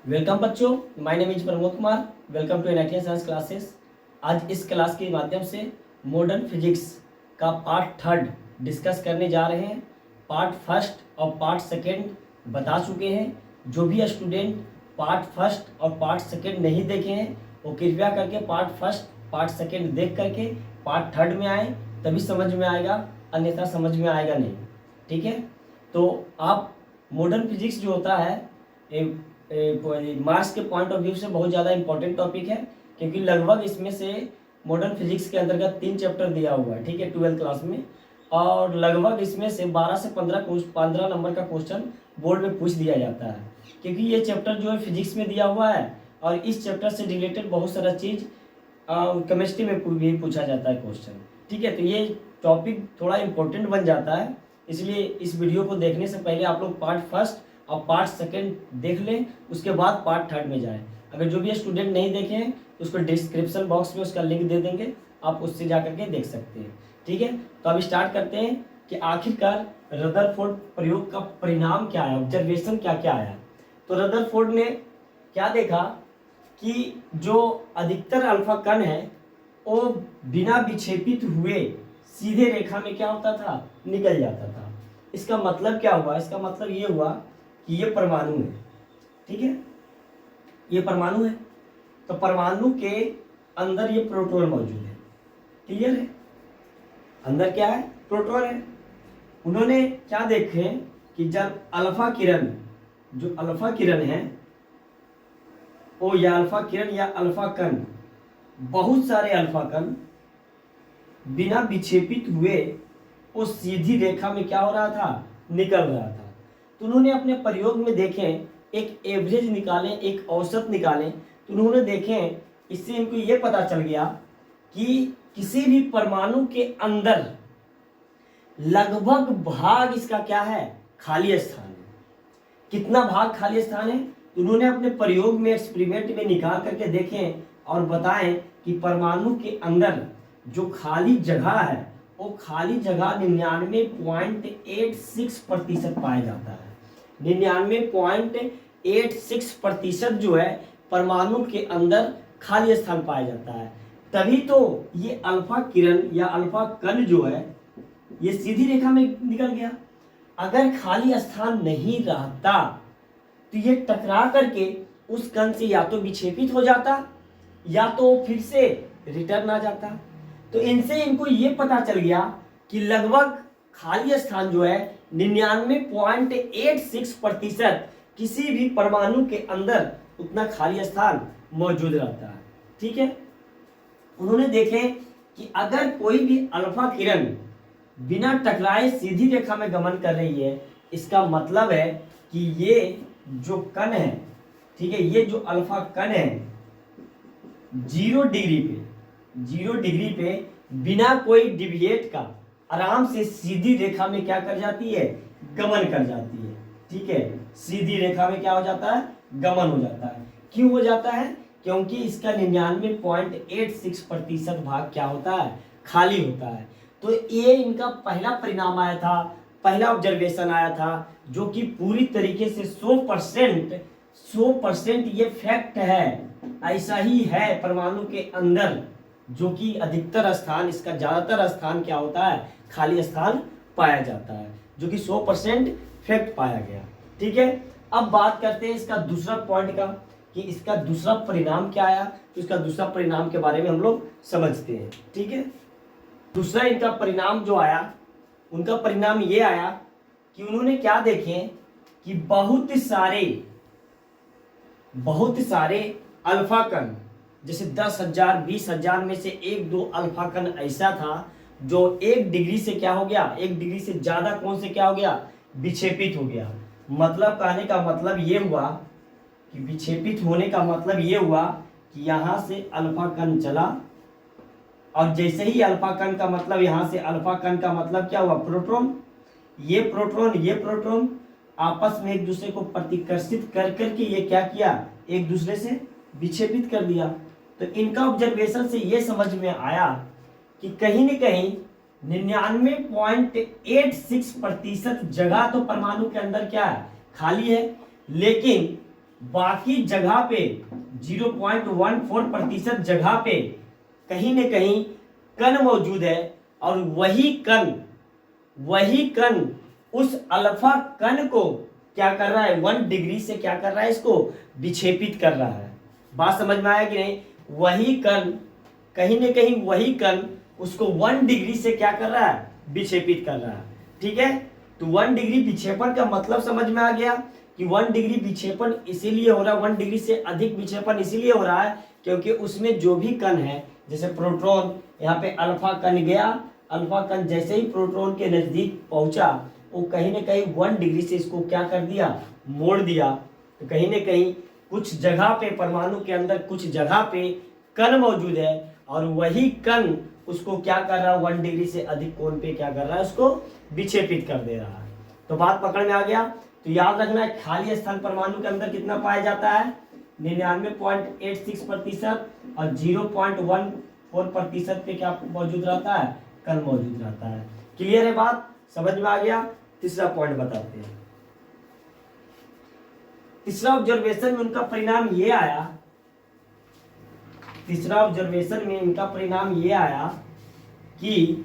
Welcome बच्चों, my name is Pramod Kumar. Welcome to NIT science classes. आज इस क्लास के माध्यम से मॉडर्न फिजिक्स का पार्ट थर्ड डिस्कस करने जा रहे हैं। पार्ट फर्स्ट और पार्ट सेकंड बता चुके हैं। जो भी स्टूडेंट पार्ट फर्स्ट और पार्ट सेकंड नहीं देखे हैं वो कृपया करके पार्ट फर्स्ट पार्ट सेकंड देख करके पार्ट थर्ड में आए, तभी समझ में आएगा, अन्यथा समझ में आएगा नहीं। ठीक है, तो आप मॉडर्न फिजिक्स जो होता है मार्क्स के पॉइंट ऑफ व्यू से बहुत ज़्यादा इंपॉर्टेंट टॉपिक है, क्योंकि लगभग इसमें से मॉडर्न फिजिक्स के अंतर्गत 3 चैप्टर दिया हुआ है। ठीक है, 12th क्लास में, और लगभग इसमें से 12 से 15 नंबर का क्वेश्चन बोर्ड में पूछ दिया जाता है, क्योंकि ये चैप्टर जो है फिजिक्स में दिया हुआ है और इस चैप्टर से रिलेटेड बहुत सारा चीज़ केमिस्ट्री में भी पूछा जाता है क्वेश्चन। ठीक है, तो ये टॉपिक थोड़ा इम्पोर्टेंट बन जाता है, इसलिए इस वीडियो को देखने से पहले आप लोग पार्ट फर्स्ट और पार्ट सेकंड देख लें, उसके बाद पार्ट थर्ड में जाएं। अगर जो भी स्टूडेंट नहीं देखे हैं तो उसको डिस्क्रिप्शन बॉक्स में उसका लिंक दे देंगे, आप उससे जा करके देख सकते हैं। ठीक है, तो अब स्टार्ट करते हैं कि आखिरकार रदरफोर्ड प्रयोग का परिणाम क्या आया, ऑब्जर्वेशन क्या क्या आया। तो रदरफोर्ड ने क्या देखा कि जो अधिकतर अल्फा कण है वो बिना विक्षेपित हुए सीधे रेखा में क्या होता था, निकल जाता था। इसका मतलब क्या हुआ, इसका मतलब ये हुआ कि ये परमाणु है। ठीक है, ये परमाणु है, तो परमाणु के अंदर ये प्रोटॉन मौजूद है। क्लियर है, अंदर क्या है, प्रोटॉन है। उन्होंने क्या देखे कि जब अल्फा किरण, जो अल्फा किरण है वो, या अल्फा किरण या अल्फा कण, बहुत सारे अल्फा कण बिना विक्षेपित हुए वो सीधी रेखा में क्या हो रहा था, निकल रहा था। तो उन्होंने अपने प्रयोग में देखे, एक एवरेज निकाले, एक औसत निकाले, तो उन्होंने देखे, इससे इनको ये पता चल गया कि किसी भी परमाणु के अंदर लगभग भाग इसका क्या है, खाली स्थान है। कितना भाग खाली स्थान है, तो उन्होंने अपने प्रयोग में, एक्सपेरिमेंट में निकाल करके देखें और बताएं कि परमाणु के अंदर जो खाली जगह है वो खाली जगह 99.86% पाया जाता है। 99.86% जो है परमाणु के अंदर खाली स्थान पाया जाता है। तभी तो ये अल्फा किरण या अल्फा कण जो है ये सीधी रेखा में निकल गया। अगर खाली स्थान नहीं रहता तो ये टकरा करके उस कण से या तो विक्षेपित हो जाता या तो फिर से रिटर्न आ जाता। तो इनसे इनको ये पता चल गया कि लगभग खाली स्थान जो है 99.86% किसी भी परमाणु के अंदर उतना खाली स्थान मौजूद रहता है। ठीक है, उन्होंने देखे कि अगर कोई भी अल्फा किरण बिना टकराए सीधी रेखा में गमन कर रही है, इसका मतलब है कि ये जो कण है, ठीक है, ये जो अल्फा कण है 0 डिग्री पे बिना कोई डिविएट का आराम से सीधी रेखा में क्या कर जाती है, गमन कर जाती है। ठीक है, सीधी रेखा में क्या हो जाता है, गमन हो जाता है। क्यों हो जाता है, क्योंकि इसका 99.86% भाग क्या होता है, खाली होता है। तो ये इनका पहला परिणाम आया था, पहला ऑब्जर्वेशन आया था, जो कि पूरी तरीके से 100% ये फैक्ट है, ऐसा ही है। परमाणु के अंदर जो कि अधिकतर स्थान, इसका ज्यादातर स्थान क्या होता है, खाली स्थान पाया जाता है, जो कि 100% फैक्ट पाया गया। ठीक है, अब बात करते हैं इसका दूसरा पॉइंट का कि इसका दूसरा परिणाम क्या आया। तो इसका दूसरा परिणाम के बारे में हम लोग समझते हैं। ठीक है, दूसरा इनका परिणाम जो आया, उनका परिणाम ये आया कि उन्होंने क्या देखे कि बहुत सारे अल्फा कण, जैसे 10,000 20,000 में से 1-2 अल्फा कण ऐसा था जो 1 डिग्री से क्या हो गया, 1 डिग्री से ज्यादा कौन से क्या हो गया, विक्षेपित हो गया। मतलब कहने का मतलब ये हुआ कि विक्षेपित होने का मतलब ये हुआ कि यहां से अल्फा कण चला, और जैसे ही अल्फा कण का मतलब, यहां से अल्फा कण का मतलब क्या हुआ, प्रोटॉन। ये प्रोटॉन आपस में एक दूसरे को प्रतिकर्षित कर करके ये क्या किया, एक दूसरे से विक्षेपित कर दिया। तो इनका ऑब्जर्वेशन से ये समझ में आया कि कहीं न कहीं 99.86% जगह तो परमाणु के अंदर क्या है, खाली है, लेकिन बाकी जगह पे 0.14% जगह पे कहीं न कहीं कण मौजूद है, और वही कण उस अल्फा कण को क्या कर रहा है, 1 डिग्री से क्या कर रहा है, इसको विक्षेपित कर रहा है। बात समझ में आया कि नहीं? वही कण, कहीं न कहीं वही कण उसको 1 डिग्री से क्या कर रहा है, विक्षेपित कर रहा है। ठीक है, तो 1 डिग्री विक्षेपण का मतलब समझ में आ गया कि 1 डिग्री विक्षेपण इसीलिए हो रहा है, 1 डिग्री से अधिक विक्षेपण इसीलिए हो रहा है क्योंकि उसमें जो भी कण है, जैसे प्रोटॉन, यहाँ पे अल्फा कण गया, अल्फा कण जैसे ही प्रोटॉन के नजदीक पहुंचा, वो कहीं ना कहीं 1 डिग्री से इसको क्या कर दिया, मोड़ दिया। तो कहीं ना कहीं कुछ जगह पे, परमाणु के अंदर कुछ जगह पे कण मौजूद है, और वही कण उसको क्या कर रहा है, 1 डिग्री से अधिक कोण पे क्या कर रहा है, उसको विक्षेपित कर दे रहा है। तो बात पकड़ में आ गया। तो याद रखना है, खाली स्थान परमाणु के अंदर कितना पाया जाता है, 99.86%, और 0.14% पे क्या मौजूद रहता है, कण मौजूद रहता है। क्लियर है बात, समझ में आ गया? तीसरा पॉइंट बताते हैं। तीसरा ऑब्जर्वेशन में उनका परिणाम ये आया, तीसरा ऑब्जर्वेशन में इनका परिणाम ये आया कि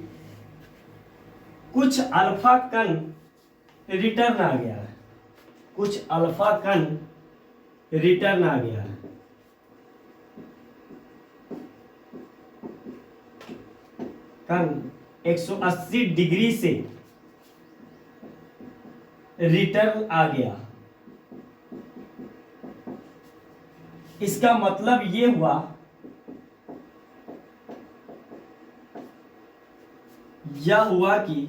कुछ अल्फा कण रिटर्न आ गया है, कुछ अल्फा कण रिटर्न आ गया है। कण 180 डिग्री से रिटर्न आ गया। इसका मतलब ये हुआ, यह हुआ कि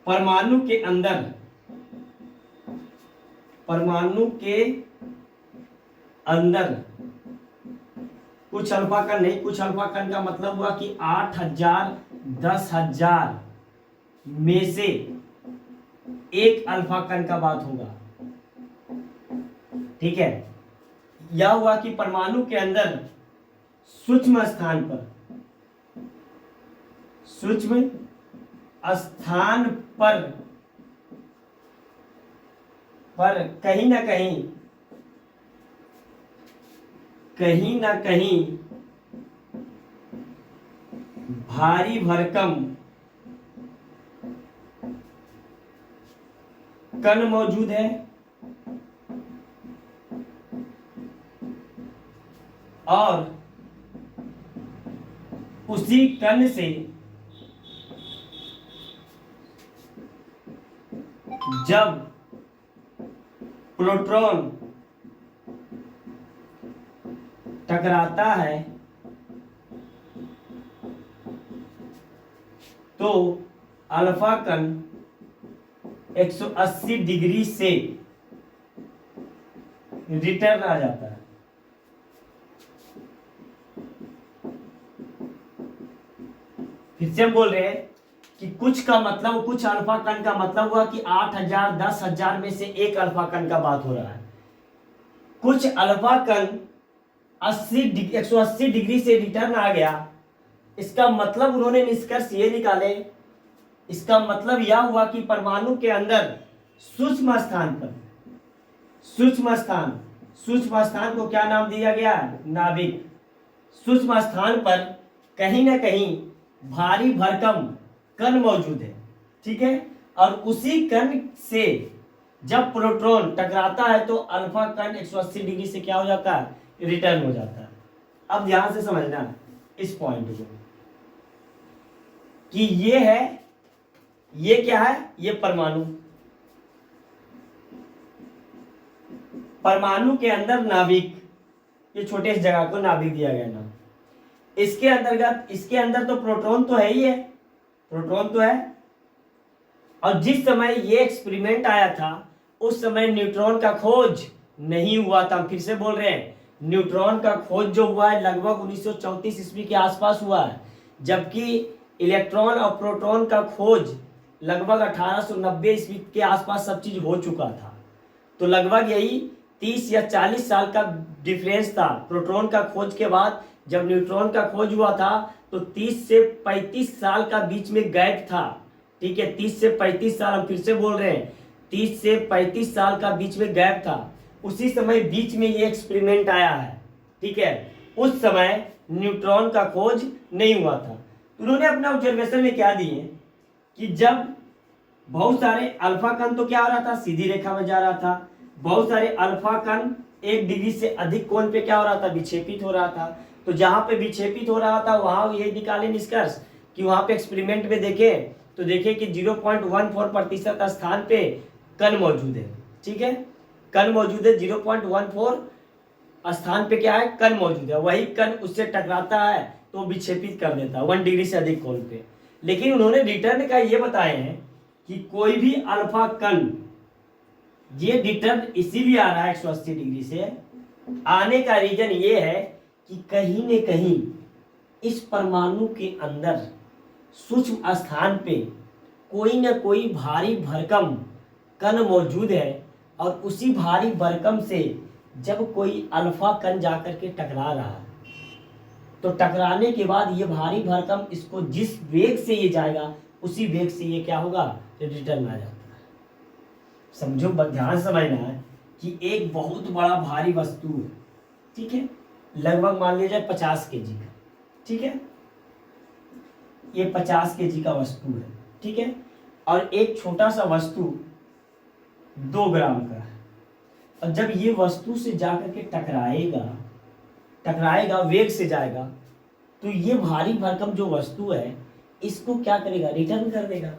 परमाणु के अंदर, परमाणु के अंदर कुछ अल्फा कण नहीं, कुछ अल्फा कण का मतलब हुआ कि 8000 10,000 में से एक अल्फा कण का बात होगा। ठीक है, यह हुआ कि परमाणु के अंदर सूक्ष्म स्थान पर, सूक्ष्म स्थान पर कहीं ना कहीं भारी भरकम कण मौजूद है, और उसी कण से जब प्रोटॉन टकराता है तो अल्फा कण 180 डिग्री से रिटर्न आ जाता है। फिर से हम बोल रहे हैं कि कुछ का मतलब, कुछ अल्फा कण का मतलब हुआ कि 8000 10,000 में से एक अल्फा कण का बात हो रहा है। कुछ अल्फा कण 180 डिग्री से रिटर्न आ गया। इसका मतलब उन्होंने निष्कर्ष ये निकाले, इसका मतलब यह हुआ कि परमाणु के अंदर सूक्ष्म स्थान पर, सूक्ष्म स्थान को क्या नाम दिया गया, नाभिक। सूक्ष्म स्थान पर कहीं ना कहीं भारी भरकम कण मौजूद है। ठीक है, और उसी कण से जब प्रोटॉन टकराता है तो अल्फा कण 180 डिग्री से क्या हो जाता है, रिटर्न हो जाता है। अब ध्यान से समझना इस पॉइंट को कि ये है, ये क्या है, ये परमाणु, परमाणु के अंदर नाभिक, ये छोटे इस जगह को नाभिक दिया गया ना। इसके अंतर्गत, इसके अंदर तो प्रोटॉन तो है ही है, प्रोटॉन तो है। और जिस समय ये एक्सपेरिमेंट आया था उस समय न्यूट्रॉन का खोज नहीं हुआ था। हम फिर से बोल रहे हैं, न्यूट्रॉन का खोज जो हुआ है लगभग 1934 ईस्वी के आसपास हुआ है, जबकि इलेक्ट्रॉन और प्रोटॉन का खोज लगभग 1890 ईस्वी के आसपास सब चीज हो चुका था। तो लगभग यही 30 या 40 साल का डिफरेंस था। प्रोटॉन का खोज के बाद जब न्यूट्रॉन का खोज हुआ था तो 30 से 35 साल का बीच में गैप था। ठीक है, 30 से 35 साल, हम फिर से बोल रहे हैं 30 से 35 साल का बीच में गैप था, उसी समय बीच में ये एक्सपेरिमेंट आया है। ठीक है, उस समय न्यूट्रॉन का खोज नहीं हुआ था। उन्होंने अपना ऑब्जर्वेशन में क्या दिए कि जब बहुत सारे अल्फा कण, तो क्या हो रहा था, सीधी रेखा में जा रहा था, बहुत सारे अल्फा कण 1 डिग्री से अधिक कोण पे क्या हो रहा था, विक्षेपित हो रहा था। तो जहां पे विक्षेपित हो रहा था वहां ये निकाले निष्कर्ष कि वहां पे एक्सपेरिमेंट में देखें तो देखें कि 0.14% स्थान पे कण मौजूद है। ठीक है, कण मौजूद है, 0.14 स्थान पे क्या है, कण मौजूद है। वही कण उससे टकराता है तो विक्षेपित कर देता है 1 डिग्री से अधिक कोण पे। लेकिन उन्होंने रिटर्न का ये बताए हैं कि कोई भी अल्फा कण, ये रिटर्न इसीलिए आ रहा है 180 डिग्री से, आने का रीजन ये है कि कहीं न कहीं इस परमाणु के अंदर सूक्ष्म स्थान पे कोई न कोई भारी भरकम कण मौजूद है, और उसी भारी भरकम से जब कोई अल्फा कण जाकर के टकरा रहा है, तो टकराने के बाद ये भारी भरकम इसको जिस वेग से ये जाएगा उसी वेग से ये क्या होगा, रिटर्न आ जाता है। समझो, ध्यान समझना है कि एक बहुत बड़ा भारी वस्तु है, ठीक है, लगभग मान लिया जाए 50 केजी का, ठीक है, ये 50 केजी का वस्तु है, ठीक है, और एक छोटा सा वस्तु 2 ग्राम का है। और जब ये वस्तु से जाकर के टकराएगा वेग से जाएगा, तो ये भारी भरकम जो वस्तु है इसको क्या करेगा, रिटर्न कर देगा।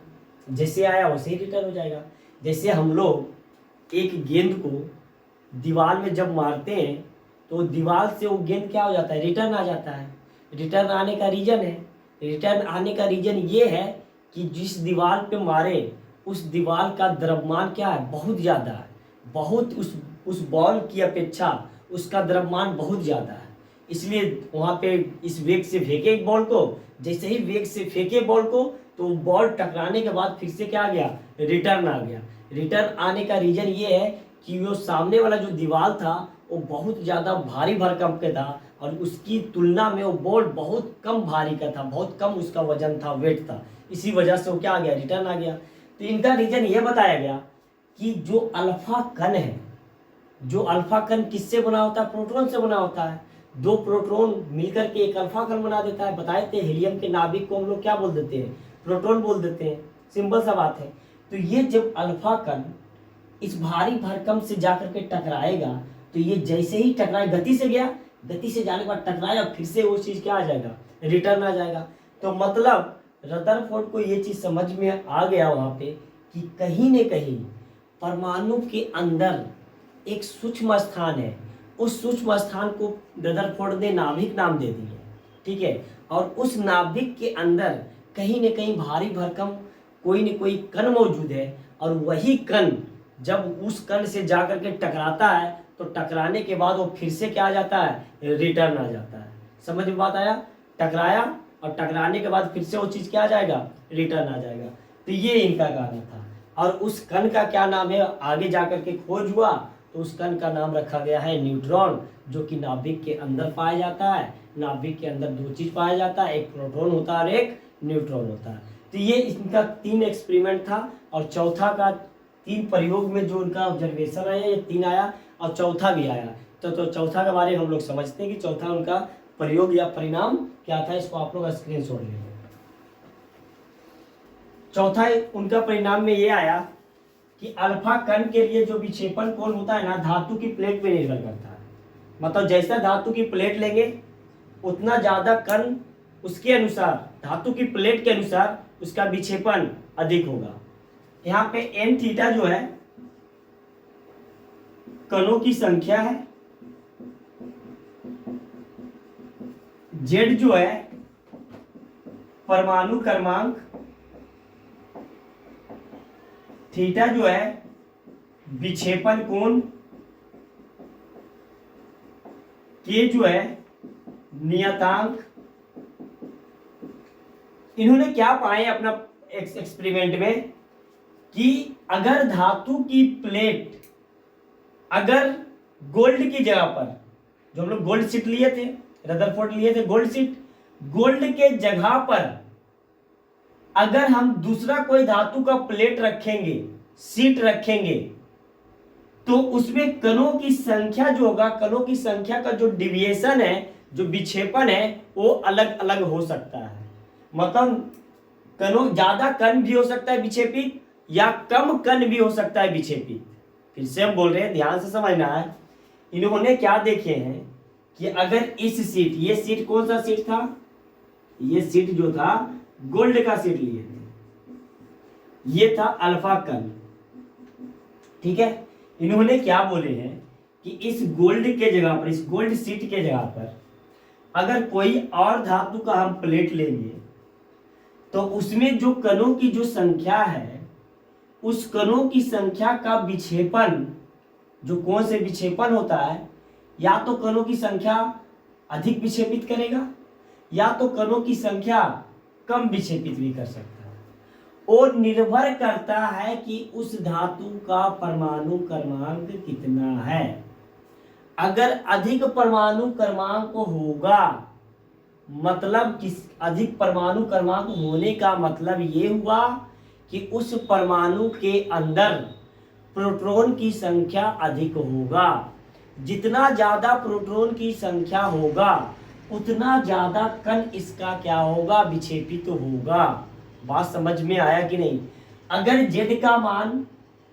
जैसे आया वैसे ही रिटर्न हो जाएगा। जैसे हम लोग एक गेंद को दीवार में जब मारते हैं तो दीवार से वो गेंद क्या हो जाता है, रिटर्न आ जाता है। रिटर्न आने का रीजन ये है कि जिस दीवार पे मारे उस दीवार का द्रव्यमान क्या है, बहुत ज़्यादा है, बहुत उस बॉल की अपेक्षा उसका द्रव्यमान बहुत ज़्यादा है। इसलिए वहाँ पे इस वेग से फेंके एक बॉल को, जैसे ही वेग से फेंके बॉल को तो बॉल टकराने के बाद फिर से क्या आ गया, रिटर्न आ गया। रिटर्न आने का रीजन ये है कि वो सामने वाला जो दीवार था वो बहुत ज़्यादा भारी भरकम का था, और उसकी तुलना में वो बॉल बहुत कम भारी का था, बहुत कम उसका वजन था, वेट था। इसी वजह से वो क्या आ गया, रिटर्न आ गया। तो इनका रीजन ये बताया गया कि जो अल्फा कण है, जो अल्फा कण किससे बना होता है, प्रोटॉन से बना होता है। 2 प्रोटॉन मिलकर के एक अल्फा कण बना देता है। बताए थे हीलियम के नाभिक को हम लोग क्या बोल देते हैं, प्रोटॉन बोल देते हैं, सिंपल सा बात है। तो ये जब अल्फा कण इस भारी भरकम से जाकर के टकराएगा, तो ये जैसे ही टकराए, गति से गया, गति से जाने के बाद टकराया, फिर से वो चीज़ क्या आ जाएगा, रिटर्न आ जाएगा। तो मतलब रदरफोर्ड को ये चीज़ समझ में आ गया वहाँ पे कि कहीं न कहीं परमाणु के अंदर एक सूक्ष्म स्थान है। उस सूक्ष्म स्थान को रदरफोर्ड ने नाभिक नाम दे दिया, ठीक है, और उस नाभिक के अंदर कहीं न कहीं भारी भरकम कोई न कोई कण मौजूद है, और वही कण जब उस कण से जाकर के टकराता है तो टकराने के बाद वो फिर से क्या आ जाता है, रिटर्न आ जाता है। समझ में बात आया, टकराया और टकराने के बाद फिर से वो चीज़ क्या आ जाएगा, रिटर्न आ जाएगा। तो ये इनका कहना था। और उस कण का क्या नाम है, आगे जाकर के खोज हुआ तो उस कण का नाम रखा गया है न्यूट्रॉन, जो कि नाभिक के अंदर पाया जाता है। नाभिक के अंदर 2 चीज़ पाया जाता है, एक प्रोटॉन होता है और एक न्यूट्रॉन होता है। तो ये इनका 3 एक्सपेरिमेंट था, और चौथा का 3 प्रयोग में जो उनका ऑब्जर्वेशन आया, ये 3 आया और चौथा भी आया। तो चौथा के बारे में हम लोग समझते हैं कि चौथा उनका प्रयोग या परिणाम क्या था। इसको आप लोग स्क्रीनशॉट ले लें। चौथा उनका परिणाम में ये आया कि अल्फा कण के लिए जो विक्षेपण कोण होता है ना, धातु की प्लेट पे निर्भर करता है। मतलब जैसा धातु की प्लेट लेंगे उतना ज़्यादा कण, उसके अनुसार धातु की प्लेट के अनुसार उसका विक्षेपण अधिक होगा। यहाँ पे एन थीटा जो है कणों की संख्या है, जेड जो है परमाणु क्रमांक, थीटा जो है विक्षेपण कोण, के जो है नियतांक। इन्होंने क्या पाए अपना एक्सपेरिमेंट में कि अगर धातु की प्लेट, अगर गोल्ड की जगह पर, जो हम लोग गोल्ड शीट लिए थे, रदरफोर्ड लिए थे गोल्ड शीट, गोल्ड के जगह पर अगर हम दूसरा कोई धातु का प्लेट रखेंगे, सीट रखेंगे, तो उसमें कणों की संख्या जो होगा, कणों की संख्या का जो डिविएशन है, जो विक्षेपण है, वो अलग अलग हो सकता है। मतलब कणों, ज्यादा कण भी हो सकता है विक्षेपित या कम कण भी हो सकता है विक्षेपित। फिर से हम बोल रहे हैं, ध्यान से समझना है। इन्होंने क्या देखे हैं कि अगर इस सीट, ये सीट कौन सा सीट था, ये सीट जो था गोल्ड का सीट लिए थे, ये था अल्फा कण, ठीक है। इन्होंने क्या बोले हैं कि इस गोल्ड के जगह पर, इस गोल्ड सीट के जगह पर अगर कोई और धातु का हम प्लेट लेंगे तो उसमें जो कणों की जो संख्या है, उस कणों की संख्या का विक्षेपण, जो कौन से विक्षेपण होता है, या तो कणों की संख्या अधिक विक्षेपित करेगा या तो कणों की संख्या कम विक्षेपित भी कर सकता है। और निर्भर करता है कि उस धातु का परमाणु क्रमांक कितना है। अगर अधिक परमाणु क्रमांक होगा, मतलब किस, अधिक परमाणु क्रमांक होने का मतलब ये हुआ कि उस परमाणु के अंदर प्रोटॉन की संख्या अधिक होगा। जितना ज्यादा प्रोटॉन की संख्या होगा उतना ज्यादा कण इसका क्या होगा, विक्षेपित होगा। बात समझ में आया कि नहीं। अगर Z का मान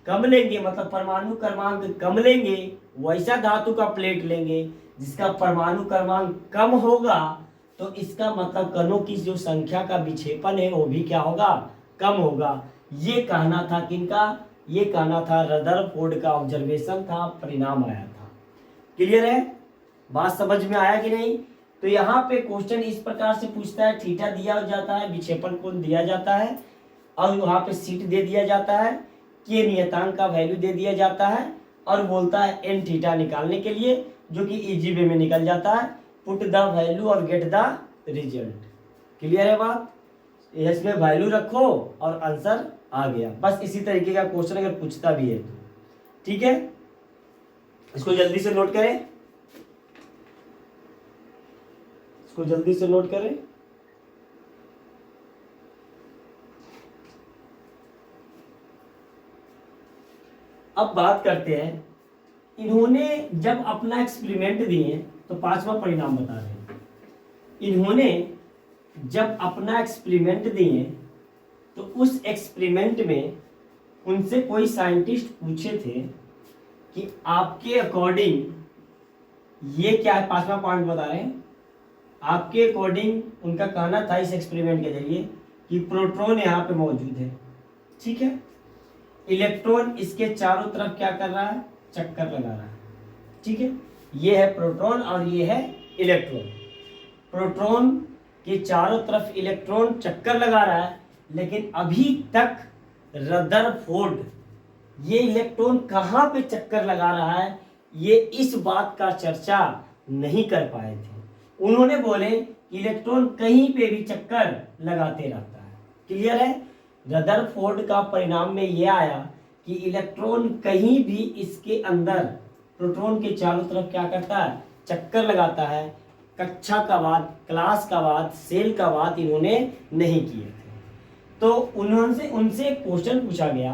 कम लेंगे, मतलब परमाणु क्रमांक कम लेंगे, वैसा धातु का प्लेट लेंगे जिसका परमाणु क्रमांक कम होगा, तो इसका मतलब कणों की जो संख्या का विक्षेपण है वो भी क्या होगा, कम होगा। ये कहना था किनका, ये कहना था रदरफोर्ड का ऑब्जर्वेशन था, परिणाम आया था। क्लियर है, बात समझ में आया कि नहीं। तो यहाँ पे क्वेश्चन इस प्रकार से पूछता है, थीटा दिया जाता है, विक्षेपण कोण दिया जाता है, और वहां पे सीट दे दिया जाता है, के नियतांक का वैल्यू दे दिया जाता है, और बोलता है एन थीटा निकालने के लिए, जो कि इजी वे में निकल जाता है। पुट द वैल्यू और गेट द रिजल्ट। क्लियर है बात, इसमें वैल्यू रखो और आंसर आ गया। बस इसी तरीके का क्वेश्चन अगर पूछता भी है तो ठीक है, इसको जल्दी से नोट करें, इसको जल्दी से नोट करें। अब बात करते हैं, इन्होंने जब अपना एक्सपेरिमेंट दिए तो पांचवा परिणाम बता रहे हैं। इन्होंने जब अपना एक्सपेरिमेंट दिए तो उस एक्सपेरिमेंट में उनसे कोई साइंटिस्ट पूछे थे कि आपके अकॉर्डिंग ये क्या है, पांचवा पॉइंट बता रहे हैं। आपके अकॉर्डिंग उनका कहना था इस एक्सपेरिमेंट के जरिए कि प्रोटॉन यहाँ पे मौजूद है, ठीक है। इलेक्ट्रॉन इसके चारों तरफ क्या कर रहा है, चक्कर लगा रहा है, ठीक है। ये है प्रोटॉन और ये है इलेक्ट्रॉन। प्रोटॉन के चारों तरफ इलेक्ट्रॉन चक्कर लगा रहा है, लेकिन अभी तक रदरफोर्ड ये इलेक्ट्रॉन कहाँ पे चक्कर लगा रहा है, ये इस बात का चर्चा नहीं कर पाए थे। उन्होंने बोले कि इलेक्ट्रॉन कहीं पे भी चक्कर लगाते रहता है। क्लियर है, रदरफोर्ड का परिणाम में यह आया कि इलेक्ट्रॉन कहीं भी इसके अंदर प्रोटॉन के चारों तरफ क्या करता है, चक्कर लगाता है। कक्षा का वाद, क्लास का वाद, सेल का वाद इन्होंने नहीं किए थे। तो उनसे क्वेश्चन पूछा गया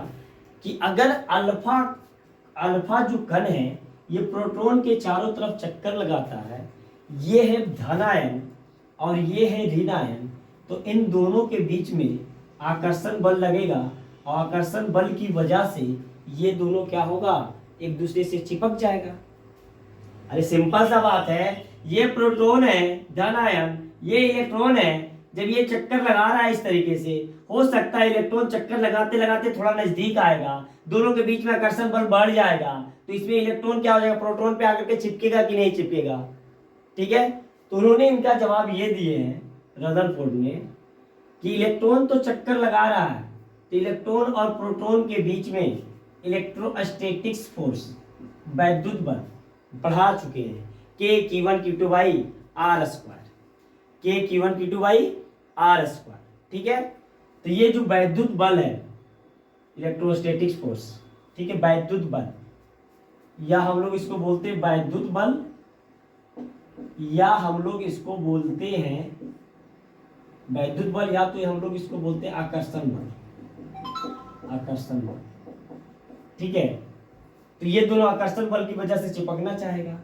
कि अगर अल्फा जो कण है ये प्रोटॉन के चारों तरफ चक्कर लगाता है, ये है धन आयन और ये है ऋण आयन, तो इन दोनों के बीच में आकर्षण बल लगेगा और आकर्षण बल की वजह से ये दोनों क्या होगा, एक दूसरे से चिपक जाएगा। अरे सिंपल सा बात है, ये प्रोटॉन है धन आयन, ये इलेक्ट्रॉन है। जब ये चक्कर लगा रहा है इस तरीके से, हो सकता है इलेक्ट्रॉन चक्कर लगाते लगाते थोड़ा नजदीक आएगा, दोनों के बीच में आकर्षण बल बढ़ जाएगा, तो इसमें इलेक्ट्रॉन क्या हो जाएगा, प्रोटॉन पे आकर के चिपकेगा कि नहीं चिपकेगा, ठीक है। तो उन्होंने इनका जवाब ये दिए हैं रदरफोर्ड ने कि इलेक्ट्रॉन तो चक्कर लगा रहा है, तो इलेक्ट्रॉन और प्रोटॉन के बीच में इलेक्ट्रोस्टैटिक्स फोर्स, वैद्युत बल बढ़ा चुके हैं, K Q1 Q2 by R square, K Q1 Q2 by R square, ठीक है। तो ये जो वैद्युत बल है, इलेक्ट्रोस्टैटिक्स फोर्स, ठीक है, वैद्युत बल, या हम लोग इसको बोलते हैं वैद्युत बल, या हम लोग इसको बोलते हैं वैद्युत बल या तो हम लोग इसको बोलते हैं आकर्षण बल, आकर्षण बल, ठीक है। तो ये दोनों आकर्षण बल की वजह से चिपकना चाहेगा,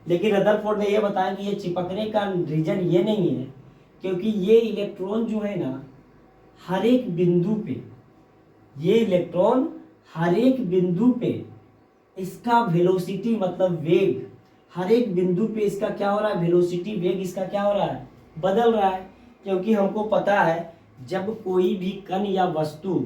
लेकिन रदरफोर्ड ने यह बताया कि ये चिपकने का रीजन ये नहीं है, क्योंकि ये इलेक्ट्रॉन जो है ना हर एक बिंदु पे, ये इलेक्ट्रॉन हर एक बिंदु पे इसका वेलोसिटी मतलब वेग, हर एक बिंदु पे इसका क्या हो रहा है, वेलोसिटी वेग इसका क्या हो रहा है, बदल रहा है। क्योंकि हमको पता है जब कोई भी कण या वस्तु,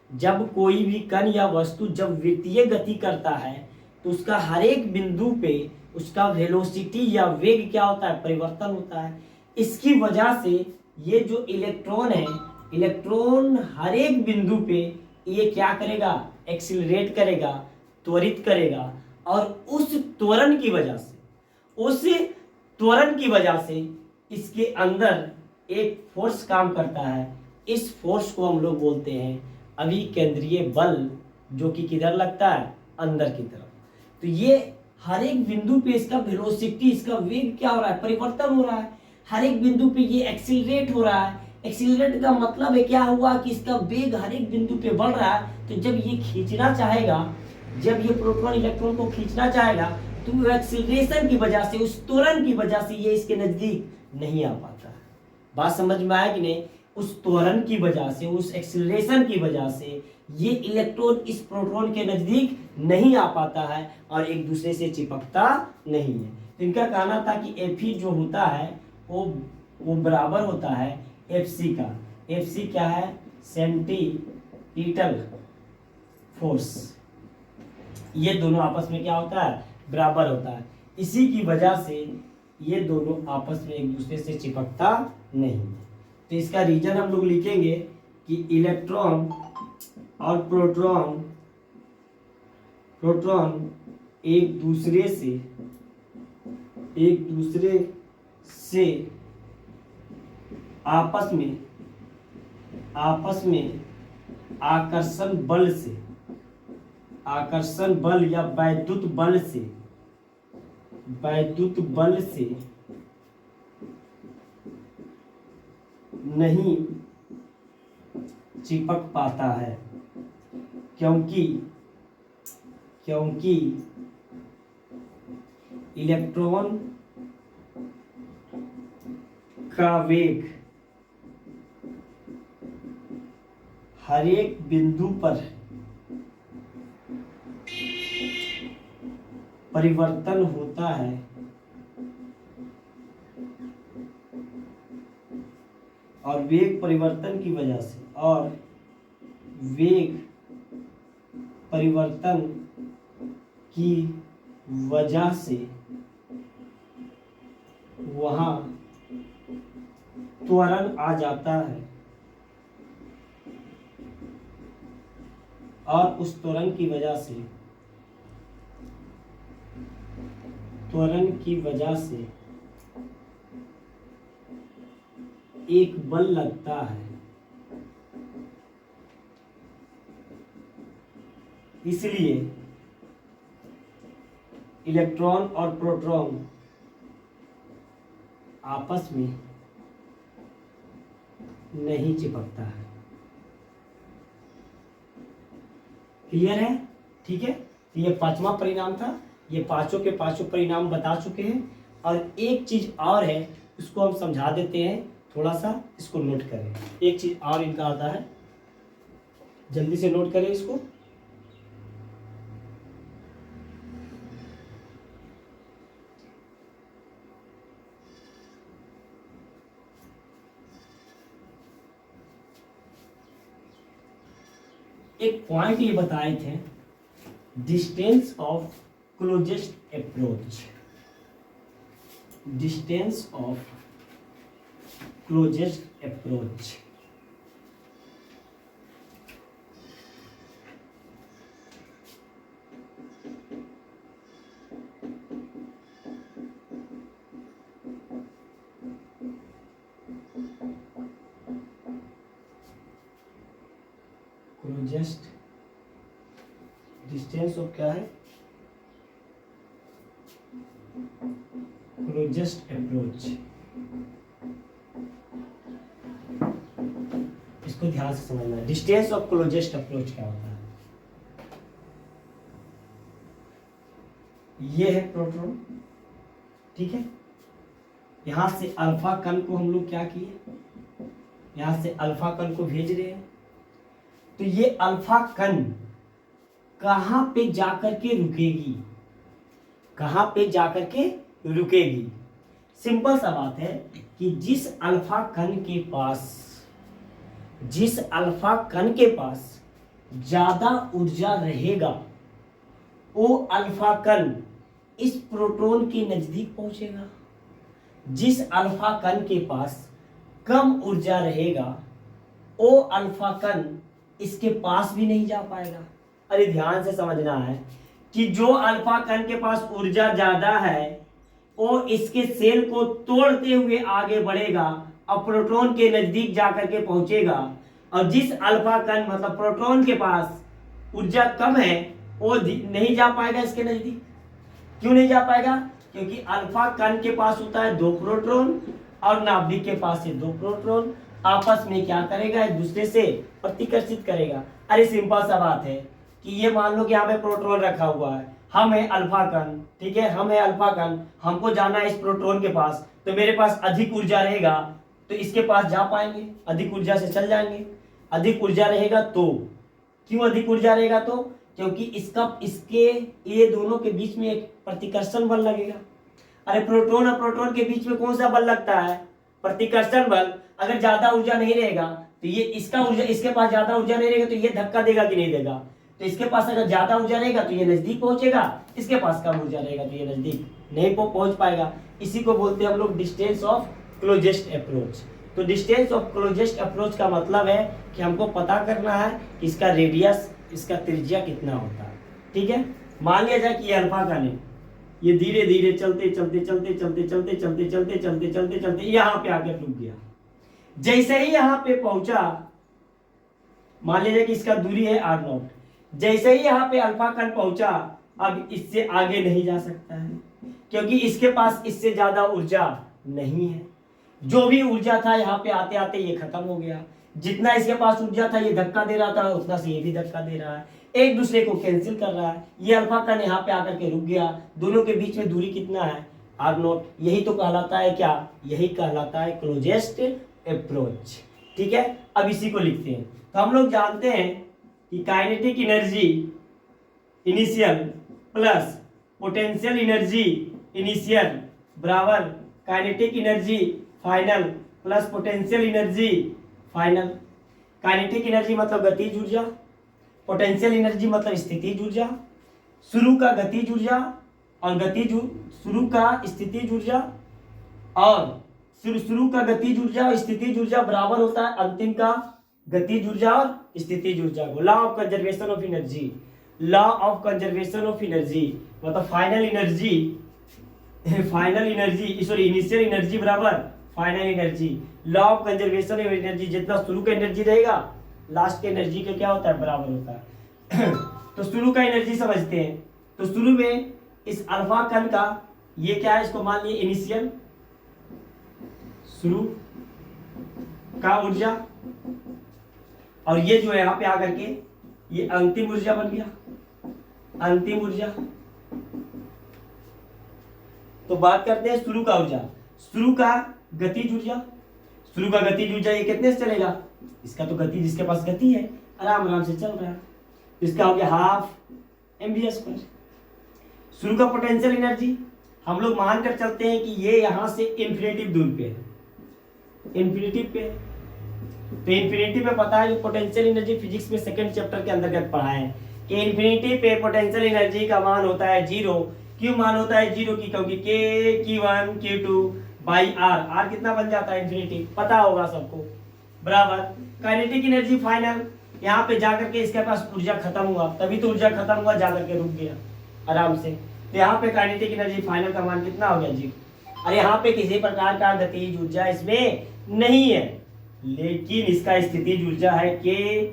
जब कोई भी कण या वस्तु जब वृत्तीय गति करता है तो उसका हर एक बिंदु पे उसका वेलोसिटी या वेग क्या होता है, परिवर्तन होता है। इसकी वजह से ये जो इलेक्ट्रॉन है, इलेक्ट्रॉन हर एक बिंदु पे ये क्या करेगा, एक्सिलरेट करेगा, त्वरित करेगा, और उस त्वरण की वजह से, उस त्वरण की वजह से इसके अंदर एक फोर्स काम करता है। इस फोर्स को हम लोग बोलते हैं अभिकेंद्रीय बल, जो कि किधर लगता है, अंदर की तरफ। तो ये हर एक बिंदु पे इसका वेलोसिटी, इसका वेग क्या हो रहा है, परिवर्तन हो रहा है। हर एक बिंदु पे ये एक्सिलरेट हो रहा है। एक्सिलरेट का मतलब है क्या हुआ कि इसका वेग हर एक बिंदु पे बढ़ रहा है। तो जब ये खींचना चाहेगा, जब ये प्रोटॉन इलेक्ट्रॉन को खींचना चाहेगा, तो एक्सिलरेशन की वजह से, उस त्वरण की वजह से ये इसके नजदीक नहीं आ पाता है। बात समझ में आया कि नहीं? उस त्वरण की वजह से, उस एक्सिलरेशन की वजह से ये इलेक्ट्रॉन इस प्रोटॉन के नजदीक नहीं आ पाता है और एक दूसरे से चिपकता नहीं है। तो इनका कहना था कि Fe जो होता है वो बराबर होता है Fc का। Fc क्या है, सेंटीपीटल फोर्स। ये दोनों आपस में क्या होता है, बराबर होता है। इसी की वजह से ये दोनों आपस में एक दूसरे से चिपकता नहीं है। तो इसका रीजन हम लोग लिखेंगे कि इलेक्ट्रॉन और प्रोटॉन एक दूसरे से आपस में आकर्षण बल या वैद्युत बल से नहीं चिपक पाता है, क्योंकि इलेक्ट्रॉन का वेग हर एक बिंदु पर परिवर्तन होता है, और वेग परिवर्तन की वजह से वहाँ त्वरण आ जाता है, और उस त्वरण की वजह से एक बल लगता है। इसलिए इलेक्ट्रॉन और प्रोटॉन आपस में नहीं चिपकता है। क्लियर है? ठीक है। तो ये पांचवा परिणाम था। ये पांचों के पांचों परिणाम बता चुके हैं। और एक चीज और है, उसको हम समझा देते हैं, थोड़ा सा इसको नोट करें। एक चीज और इनका आता है, जल्दी से नोट करें इसको। एक पॉइंट ये बताए थे, distance of closest approach, distance of closest approach. Closest distance of क्या है, क्लोजेस्ट अप्रोच। इसको ध्यान से समझना है। डिस्टेंस ऑफ क्लोजेस्ट अप्रोच क्या होता है? ये है प्रोटॉन, ठीक है। यहां से अल्फा कण को हम लोग क्या किए, यहां से अल्फा कण को भेज रहे हैं। तो ये अल्फा कण कहां पे जाकर के रुकेगी, कहां पे जाकर के रुकेगी? सिंपल सा बात है कि जिस अल्फा कण के पास ज्यादा ऊर्जा रहेगा वो अल्फा कण इस प्रोटॉन के नजदीक पहुंचेगा। जिस अल्फा कण के पास कम ऊर्जा रहेगा वो अल्फा कण इसके पास भी नहीं जा पाएगा। अरे ध्यान से समझना है कि जो अल्फा कण के पास ऊर्जा ज्यादा है वो इसके सेल को तोड़ते हुए आगे बढ़ेगा और प्रोटॉन के नजदीक जाकर के पहुंचेगा। और जिस अल्फा कण मतलब प्रोटॉन के पास ऊर्जा कम है वो नहीं जा पाएगा इसके नजदीक। क्यों नहीं जा पाएगा? क्योंकि अल्फा कण के पास होता है 2 प्रोटॉन और नाभिक के पास है 2 प्रोटॉन, आपस में क्या करेगा, एक दूसरे से प्रतिकर्षित करेगा। अरे सिंपल सा बात है कि ये मान लो कि यहाँ पे प्रोटॉन रखा हुआ है, हम है अल्फा कण, ठीक है, हम है अल्फा कण, हमको जाना है इस प्रोटॉन के पास, तो मेरे पास अधिक ऊर्जा रहेगा तो इसके पास जा पाएंगे, अधिक ऊर्जा से चल जाएंगे। अधिक ऊर्जा रहेगा तो, क्यों अधिक ऊर्जा रहेगा तो? क्योंकि इसके ये दोनों के बीच में एक प्रतिकर्षण बल लगेगा। अरे प्रोटॉन और प्रोटॉन के बीच में कौन सा बल लगता है? प्रतिकर्षण बल। अगर ज्यादा ऊर्जा नहीं रहेगा तो ये इसके पास ज्यादा ऊर्जा नहीं रहेगा तो ये धक्का देगा कि नहीं देगा? तो इसके पास अगर ज्यादा ऊर्जा रहेगा तो ये नजदीक पहुंचेगा, इसके पास कम ऊर्जा रहेगा तो ये नजदीक नहीं पहुंच पाएगा। इसी को बोलते हैं हम लोग डिस्टेंस ऑफ क्लोजेस्ट अप्रोच। तो डिस्टेंस ऑफ क्लोजेस्ट अप्रोच का मतलब है कि हमको पता करना है कि इसका रेडियस, इसका त्रिज्या कितना होता है, ठीक है। मान लिया जाए कि ये अल्फा कण है, ये धीरे धीरे चलते चलते यहाँ पे आकर रुक गया। जैसे ही यहाँ पे पहुंचा, मान लीजिए कि इसका दूरी है r0, जैसे ही यहाँ पे अल्फा कण पहुंचा अब इससे आगे नहीं जा सकता है क्योंकि इसके पास इससे ज्यादा ऊर्जा नहीं है। जो भी ऊर्जा था यहाँ पे आते आते ये खत्म हो गया। जितना इसके पास ऊर्जा था ये धक्का दे रहा था, उतना से ये भी धक्का दे रहा है, एक दूसरे को कैंसिल कर रहा है। ये अल्फा कण यहाँ पे आकर के रुक गया। दोनों के बीच में दूरी कितना है? r0। यही तो कहलाता है क्या? यही कहलाता है क्लोजेस्ट अप्रोच, ठीक है। अब इसी को लिखते हैं। तो हम लोग जानते हैं कि kinetic energy initial plus potential energy initial बराबर kinetic energy final plus potential energy final. Kinetic energy मतलब गतिज ऊर्जा, पोटेंशियल एनर्जी मतलब स्थितिज ऊर्जा, शुरू का गतिज ऊर्जा और शुरू का स्थितिज ऊर्जा और शुरू का गतिज ऊर्जा और स्थितिज ऊर्जा बराबर होता है अंतिम का गतिज ऊर्जा और स्थितिज ऊर्जा को। Law of conservation of energy, law of conservation of energy मतलब final energy sorry initial energy बराबर final energy. Law of conservation of energy, जितना शुरू का एनर्जी रहेगा लास्ट के एनर्जी का क्या होता है? बराबर होता है। तो शुरू का एनर्जी समझते हैं। तो शुरू में इस अल्फा कण का ये क्या है, इसको मान लिए इनिशियल, शुरू का ऊर्जा, और ये जो है यहाँ पे आकर के ये अंतिम ऊर्जा बन गया, अंतिम ऊर्जा। तो बात करते हैं शुरू का ऊर्जा, शुरू का गतिज ऊर्जा। शुरू का गतिज ऊर्जा ये कितने से चलेगा? इसका तो गति, जिसके पास गति है आराम आराम से चल रहा है, इसका हो गया हाफ mv²। शुरू का पोटेंशियल एनर्जी हम लोग मान कर चलते हैं कि ये यहां से इंफिनिटिव दूर पे है, इंफिनिटिव पे। तो इंफिनिटी पे पता है, जो पोटेंशियल एनर्जी फिजिक्स में सेकंड चैप्टर के अंतर्गत पढ़ा है कि इंफिनिटी पे पोटेंशियल एनर्जी का मान होता है 0। क्यों मान होता है 0 की? क्योंकि k q1 q2 by r कितना बन जाता है इंफिनिटी, पता होगा सबको, बराबर काइनेटिक एनर्जी फाइनल। यहाँ पे जाकर के इसके पास ऊर्जा खत्म हुआ, तभी तो ऊर्जा खत्म हुआ, जाकर के रुक गया आराम से। तो यहाँ पे काइनेटिक एनर्जी फाइनल का मान कितना हो गया? 0। अरे यहाँ पे किसी प्रकार का गतिज ऊर्जा इसमें नहीं है, लेकिन इसका स्थितिज ऊर्जा है के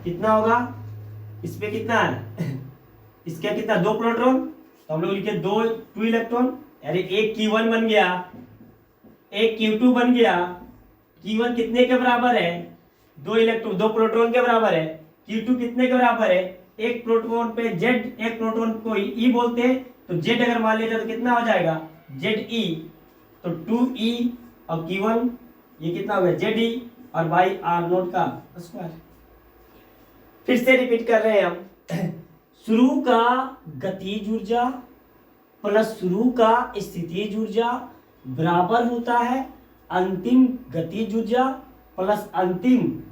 कितना होगा? इस पे कितना है? इसका कितना? 2 प्रोटॉन, तो हम लोग लिखे 2 इलेक्ट्रॉन। अरे एक Q1 बन गया, एक Q2 बन गया। Q1 कितने के बराबर है? दो इलेक्ट्रॉन, दो प्रोटॉन के बराबर है। Q2 कितने के बराबर है? एक प्रोटॉन पे Z, एक प्रोटॉन को E बोलते हैं, तो Z अगर मान लिया जाए तो कितना हो जाएगा? ZE, तो 2E और Q1 ये कितना हो गया? ZE और बाई R0 का स्क्वायर। फिर से रिपीट कर रहे हैं हम। शुरू का गतिज ऊर्जा प्लस शुरू का स्थितिज ऊर्जा बराबर होता है अंतिम गतिज ऊर्जा प्लस अंतिम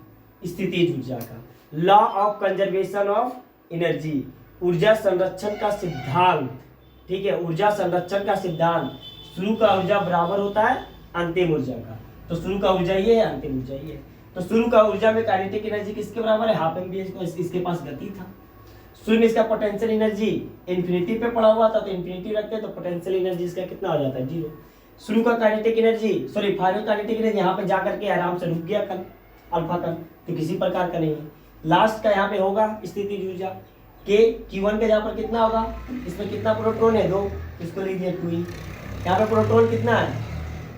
स्थितिज ऊर्जा का। Law of conservation of energy, ऊर्जा संरक्षण का सिद्धांत। ठीक है, ऊर्जा संरक्षण का सिद्धांत, शुरू का ऊर्जा बराबर होता है अंतिम ऊर्जा का। तो शुरू का ऊर्जा ये है, अंतिम ऊर्जा ये है। तो शुरू का ऊर्जा में काइनेटिक एनर्जी किसके बराबर है? हाफ एम इसके पास गति था। शुरू में इसका पोटेंशियल एनर्जी इन्फिनिटी पे पड़ा हुआ था, तो इन्फिनिटी रखते हैं तो पोटेंशियल एनर्जी इसका कितना हो जाता है? 0। शुरू का kinetic energy, sorry final kinetic energy यहाँ पे जाकर के आराम से रुक गया कण, अल्फा कण, तो किसी प्रकार का नहीं है। लास्ट का यहाँ पे होगा स्थितिज ऊर्जा के Q1 के जहाँ पर कितना होगा? इसमें कितना प्रोटॉन है? 2, इसको लिख दिया 2E। यहाँ पे प्रोटॉन कितना है?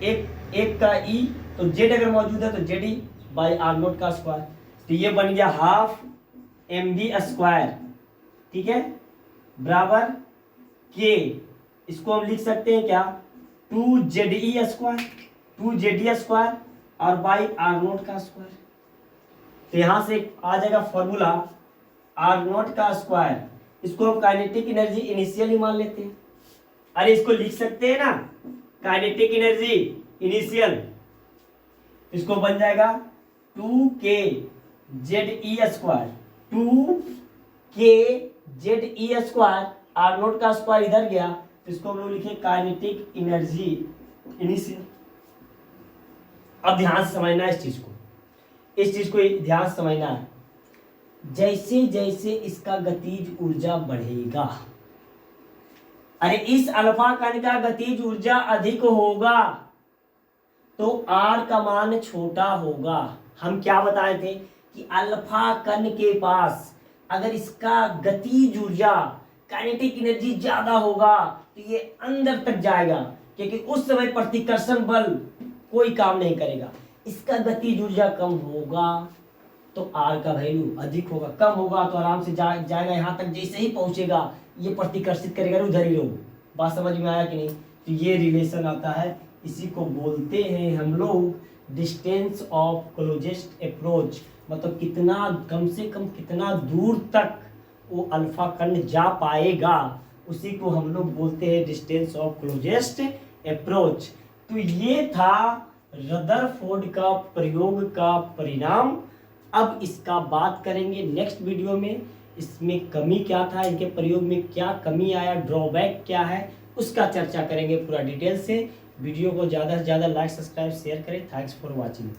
एक का E, तो Z अगर मौजूद है तो ZE बाई R0 का स्क्वायर। तो ये बन गया हाफ mv स्क्वायर, ठीक है, बराबर K। इसको हम लिख सकते हैं क्या? 2ZE स्क्वायर, 2ZE स्क्वायर और बाई R0 का स्क्वायर। तो यहां से आ जाएगा फॉर्मूला R0 का स्क्वायर। इसको हम काइनेटिक एनर्जी इनिशियल मान लेते हैं। अरे इसको लिख सकते हैं ना, काइनेटिक एनर्जी इनिशियल। इसको बन जाएगा 2kZE square, 2kZE square, R0 का स्क्वायर इधर गया, तो इसको हम लोग लिखे काइनेटिक एनर्जी इनिशियल। अब ध्यान से समझना है इस चीज को ध्यान से समझना है। जैसे जैसे इसका गतिज ऊर्जा बढ़ेगा, अरे इस अल्फा कण का गतिज ऊर्जा अधिक होगा तो R का मान छोटा होगा। हम क्या बताए थे कि अल्फा कण के पास अगर इसका गतिज ऊर्जा काइनेटिक एनर्जी ज्यादा होगा तो ये अंदर तक जाएगा, क्योंकि उस समय प्रतिकर्षण बल कोई काम नहीं करेगा। इसका गतिज ऊर्जा कम होगा तो R का वैल्यू अधिक होगा, कम होगा तो आराम से जाएगा यहाँ तक, जैसे ही पहुंचेगा ये प्रतिकर्षित करेगा, उधर ही रहो। बात समझ में आया कि नहीं? तो ये रिलेशन आता है, इसी को बोलते हैं हम लोग डिस्टेंस ऑफ क्लोजेस्ट अप्रोच, मतलब कितना कम से कम कितना दूर तक वो अल्फा कण जा पाएगा, उसी को हम लोग बोलते हैं डिस्टेंस ऑफ क्लोजेस्ट अप्रोच। तो ये था रदरफोर्ड का प्रयोग का परिणाम। अब इसका बात करेंगे नेक्स्ट वीडियो में, इसमें कमी क्या था, इनके प्रयोग में क्या कमी आया, ड्रॉबैक क्या है, उसका चर्चा करेंगे पूरा डिटेल से। वीडियो को ज़्यादा से ज़्यादा लाइक, सब्सक्राइब, शेयर करें। Thanks for watching.